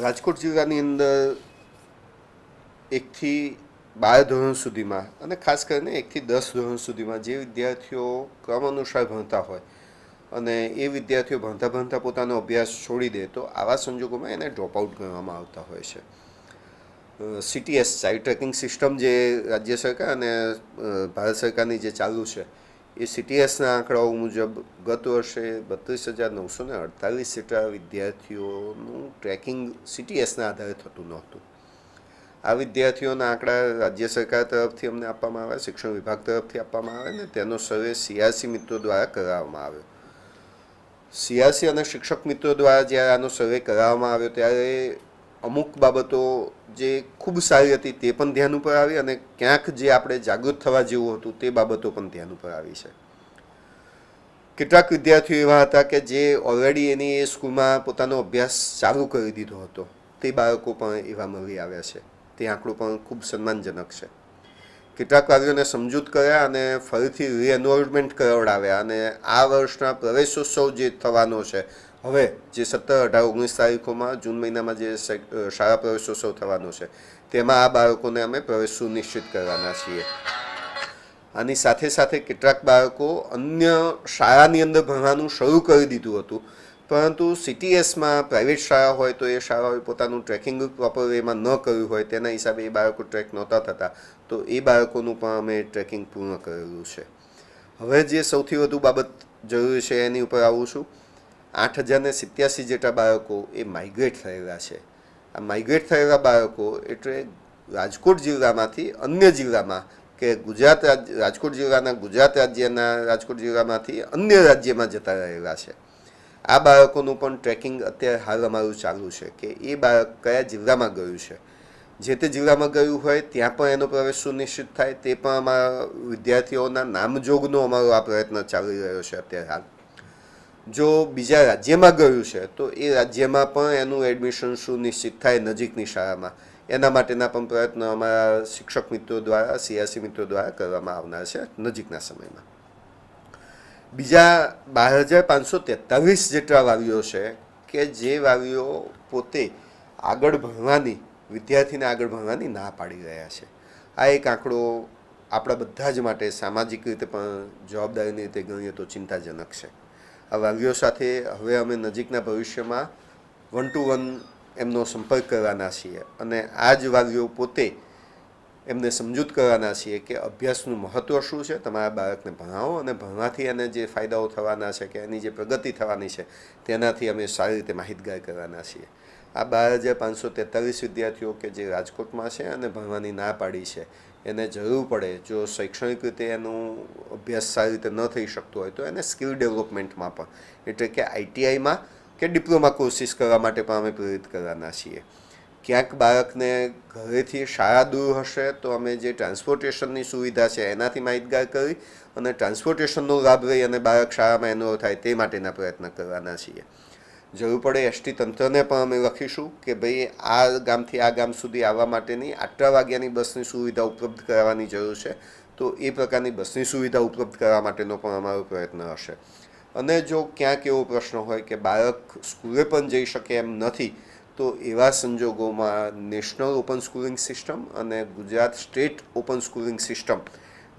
રાજકોટ જિલ્લાની અંદર 1 થી 12 ધોરણ સુધીમાં અને ખાસ કરીને 1 થી 10 ધોરણ સુધીમાં જે વિદ્યાર્થીઓ ક્રમ અનુસાર ભણતા હોય અને એ વિદ્યાર્થીઓ ભણતા ભણતા પોતાનો અભ્યાસ છોડી દે તો આવા સંજોગોમાં એને ડ્રોપ આઉટ ગણવામાં આવતા હોય છે. CTS ચાઇલ્ડ ટ્રેકિંગ સિસ્ટમ જે રાજ્ય સરકાર અને ભારત સરકારની જે ચાલુ છે એ CTSના આંકડાઓ મુજબ ગત વર્ષે 32,948 જેટલા વિદ્યાર્થીઓનું ટ્રેકિંગ CTSના આધારે થતું નહોતું. આ વિદ્યાર્થીઓના આંકડા રાજ્ય સરકાર તરફથી અમને આપવામાં આવે, શિક્ષણ વિભાગ તરફથી આપવામાં આવે ને તેનો સર્વે CRC મિત્રો દ્વારા કરાવવામાં આવ્યો. CRC અને શિક્ષક મિત્રો દ્વારા જ્યારે આનો સર્વે કરાવવામાં આવ્યો ત્યારે અમુક બાબતો જે ખૂબ સારી હતી તે પણ ધ્યાન ઉપર આવી અને ક્યાંક જે આપણે જાગૃત થવા જેવું હતું તે બાબતો પણ ધ્યાન ઉપર આવી છે. કેટલાક વિદ્યાર્થીઓ એવા હતા કે જે ઓલરેડી એની એ સ્કૂલમાં પોતાનો અભ્યાસ ચાલુ કરી દીધો હતો, તે બાળકો પણ એવા મળી આવ્યા છે. તે આંકડો પણ ખૂબ સન્માનજનક છે. કેટલાક વાલીઓને સમજૂત કર્યા અને ફરીથી રીએનરોલમેન્ટ કરાવડાવ્યા અને આ વર્ષના પ્રવેશોત્સવ જે થવાનો છે હવે જે 17, 18, 19 તારીખોમાં જૂન મહિનામાં જે શાળા પ્રવેશોત્સવ થવાનો છે તેમાં આ બાળકોને અમે પ્રવેશ સુનિશ્ચિત કરવાના છીએ. આની સાથે સાથે કેટલાક બાળકો અન્ય શાળાની અંદર ભણવાનું શરૂ કરી દીધું હતું, પરંતુ CTSમાં પ્રાઇવેટ શાળા હોય તો એ શાળાઓએ પોતાનું ટ્રેકિંગ પ્રોપર વેમાં ન કર્યું હોય તેના હિસાબે એ બાળકો ટ્રેક નહોતા થતા, તો એ બાળકોનું પણ અમે ટ્રેકિંગ પૂર્ણ કરેલું છે. હવે જે સૌથી વધુ બાબત જરૂરી છે એની ઉપર આવું છું. 8,087 જેટલા બાળકો એ માઇગ્રેટ થયેલા છે. આ માઇગ્રેટ થયેલા બાળકો એટલે રાજકોટ જિલ્લામાંથી અન્ય જિલ્લામાં કે રાજકોટ જિલ્લાના ગુજરાત રાજ્યના રાજકોટ જિલ્લામાંથી અન્ય રાજ્યમાં જતા રહેલા છે. આ બાળકોનું પણ ટ્રેકિંગ અત્યારે હાલ અમારું ચાલુ છે કે એ બાળક કયા જિલ્લામાં ગયું છે. જે તે જિલ્લામાં ગયું હોય ત્યાં પણ એનો પ્રવેશ સુનિશ્ચિત થાય તે પણ અમારા વિદ્યાર્થીઓના નામજોગનો અમારો આ પ્રયત્ન ચાલી રહ્યો છે અત્યારે હાલ. જો બીજા રાજ્યમાં ગયું છે તો એ રાજ્યમાં પણ એનું એડમિશન સુનિશ્ચિત થાય નજીકની શાળામાં, એના માટેના પણ પ્રયત્નો અમારા શિક્ષક મિત્રો દ્વારા, CRC મિત્રો દ્વારા કરવામાં આવનાર છે નજીકના સમયમાં. બીજા 12,543 જેટલા વાલીઓ છે કે જે વાલીઓ પોતે આગળ ભણવાની, વિદ્યાર્થીને આગળ ભણવાની ના પાડી રહ્યા છે. આ એક આંકડો આપણા બધા જ માટે સામાજિક રીતે પણ જવાબદારીની રીતે ગણીએ તો ચિંતાજનક છે. આ વાલીઓ સાથે હવે અમે નજીકના ભવિષ્યમાં 1-to-1 એમનો સંપર્ક કરવાના છીએ અને આ જ વાલીઓ પોતે એમને સમજૂત કરવાના છીએ કે અભ્યાસનું મહત્ત્વ શું છે, તમારા બાળકને ભણાવો અને ભણવાથી એને જે ફાયદાઓ થવાના છે કે એની જે પ્રગતિ થવાની છે તેનાથી અમે સારી રીતે માહિતગાર કરવાના છીએ. આ 12,543 વિદ્યાર્થીઓ કે જે રાજકોટમાં છે અને ભણવાની ના પાડી છે, એને જરૂર પડે જો શૈક્ષણિક રીતે એનું અભ્યાસ સારી રીતે ન થઈ શકતો હોય તો એને સ્કિલ ડેવલપમેન્ટમાં પણ એટલે કે ITIમાં કે ડિપ્લોમા કોર્સિસ કરવા માટે પણ અમે પ્રેરિત કરવાના છીએ. ક્યાંક બાળકને ઘરેથી શાળા દૂર હશે તો અમે જે ટ્રાન્સપોર્ટેશનની સુવિધા છે એનાથી માહિતગાર કરી અને ટ્રાન્સપોર્ટેશનનો લાભ લઈ અને બાળક શાળામાં એનરોલ થાય તે માટેના પ્રયત્ન કરવાના છીએ. જરૂર પડે ST તંત્રને પણ અમે લખીશું કે ભાઈ આ ગામથી આ ગામ સુધી આવવા માટેની આટલા વાગ્યાની બસની સુવિધા ઉપલબ્ધ કરાવવાની જરૂર છે, તો એ પ્રકારની બસની સુવિધા ઉપલબ્ધ કરવા માટેનો પણ અમારો પ્રયત્ન હશે. અને જો ક્યાંક એવો પ્રશ્ન હોય કે બાળક સ્કૂલે પણ જઈ શકે એમ નથી, તો એવા સંજોગોમાં નેશનલ ઓપન સ્કૂલિંગ સિસ્ટમ અને Gujarat state open schooling system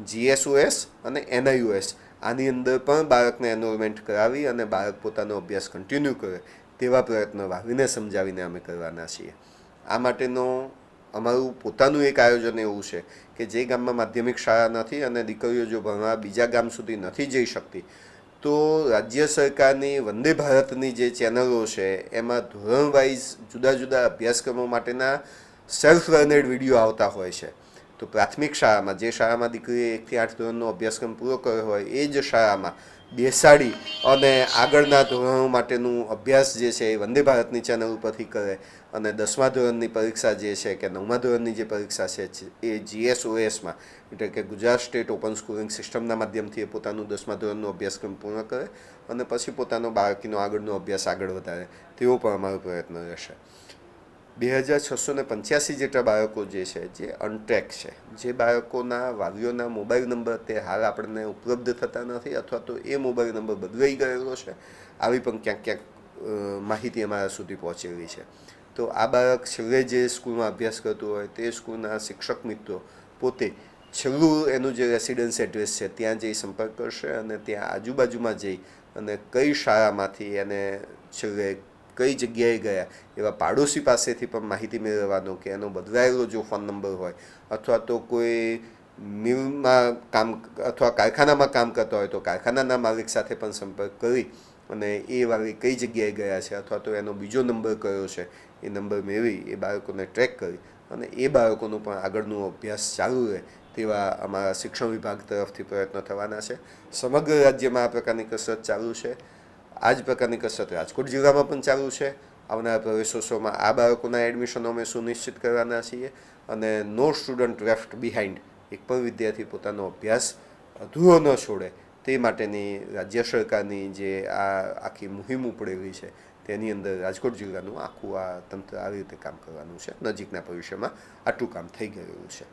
GSOS અને NIOS આની અંદર પણ બાળકને એનરોલમેન્ટ કરાવી અને બાળક પોતાનો અભ્યાસ કન્ટિન્યુ કરે તેવા પ્રયત્નો વાલીને સમજાવીને અમે કરવાના છીએ. આ માટેનો અમારું પોતાનું એક આયોજન એવું છે કે જે ગામમાં માધ્યમિક શાળા નથી અને દીકરીઓ જો ભણવા બીજા ગામ સુધી નથી જઈ શકતી તો રાજ્ય સરકારની વંદે ભારતની જે ચેનલો છે એમાં ધોરણ વાઇઝ જુદા જુદા અભ્યાસક્રમો માટેના સેલ્ફ લર્નેડ વિડીયો આવતા હોય છે. તો પ્રાથમિક શાળામાં જે શાળામાં દીકરીએ 1 થી 8 ધોરણનો અભ્યાસક્રમ પૂરો કર્યો હોય એ જ શાળામાં બેસાડી અને આગળના ધોરણો માટેનું અભ્યાસ જે છે એ વંદે ભારતની ચેનલ ઉપરથી કરે અને 10મા ધોરણની પરીક્ષા જે છે કે 9મા ધોરણની જે પરીક્ષા છે એ GSOSમાં એટલે કે ગુજરાત સ્ટેટ ઓપન સ્કૂલિંગ સિસ્ટમના માધ્યમથી એ પોતાનું 10મા ધોરણનો અભ્યાસક્રમ પૂર્ણ કરે અને પછી પોતાનો બાળકીનો આગળનો અભ્યાસ આગળ વધારે તેવો પણ અમારો પ્રયત્ન રહેશે. 2,685 જેટલા બાળકો જે છે જે અનટ્રેક છે, જે બાળકોના વાલીઓના મોબાઈલ નંબર તે હાલ આપણને ઉપલબ્ધ થતા નથી અથવા તો એ મોબાઈલ નંબર બદલાઈ ગયેલો છે, આવી પણ ક્યાંક ક્યાંક માહિતી અમારા સુધી પહોંચેલી છે. તો આ બાળક છેલ્લે જે સ્કૂલમાં અભ્યાસ કરતું હોય તે સ્કૂલના શિક્ષક મિત્રો પોતે છેલ્લું એનું જે રેસિડન્સ એડ્રેસ છે ત્યાં જઈ સંપર્ક કરશે અને ત્યાં આજુબાજુમાં જઈ અને કઈ શાળામાંથી એને છેલ્લે કઈ જગ્યાએ ગયા એવા પાડોશી પાસેથી પણ માહિતી મેળવવાનો કે એનો બદલાયેલો જો ફોન નંબર હોય અથવા તો કોઈ મિલમાં કામ અથવા કારખાનામાં કામ કરતા હોય તો કારખાનાના માલિક સાથે પણ સંપર્ક કરી અને એ વાલી કઈ જગ્યાએ ગયા છે અથવા તો એનો બીજો નંબર કયો છે એ નંબર મેળવી એ બાળકોને ટ્રેક કરી અને એ બાળકોનું પણ આગળનો અભ્યાસ ચાલુ રહે તેવા અમારા શિક્ષણ વિભાગ તરફથી પ્રયત્નો થવાના છે. સમગ્ર રાજ્યમાં આ પ્રકારની કસરત ચાલુ છે. આ જ પ્રકારની કસરત રાજકોટ જિલ્લામાં પણ ચાલુ છે. આવનારા પ્રવેશોત્સવમાં આ બાળકોના એડમિશનો અમે સુનિશ્ચિત કરવાના છીએ અને નો સ્ટુડન્ટ લેફ્ટ બિહાઇન્ડ, એક પણ વિદ્યાર્થી પોતાનો અભ્યાસ અધૂરો ન છોડે તે માટેની રાજ્ય સરકારની જે આ આખી મુહિમ ઉપડેલી છે તેની અંદર રાજકોટ જિલ્લાનું આખું આ તંત્ર આવી રીતે કામ કરવાનું છે. નજીકના ભવિષ્યમાં આટલું કામ થઈ ગયેલું છે.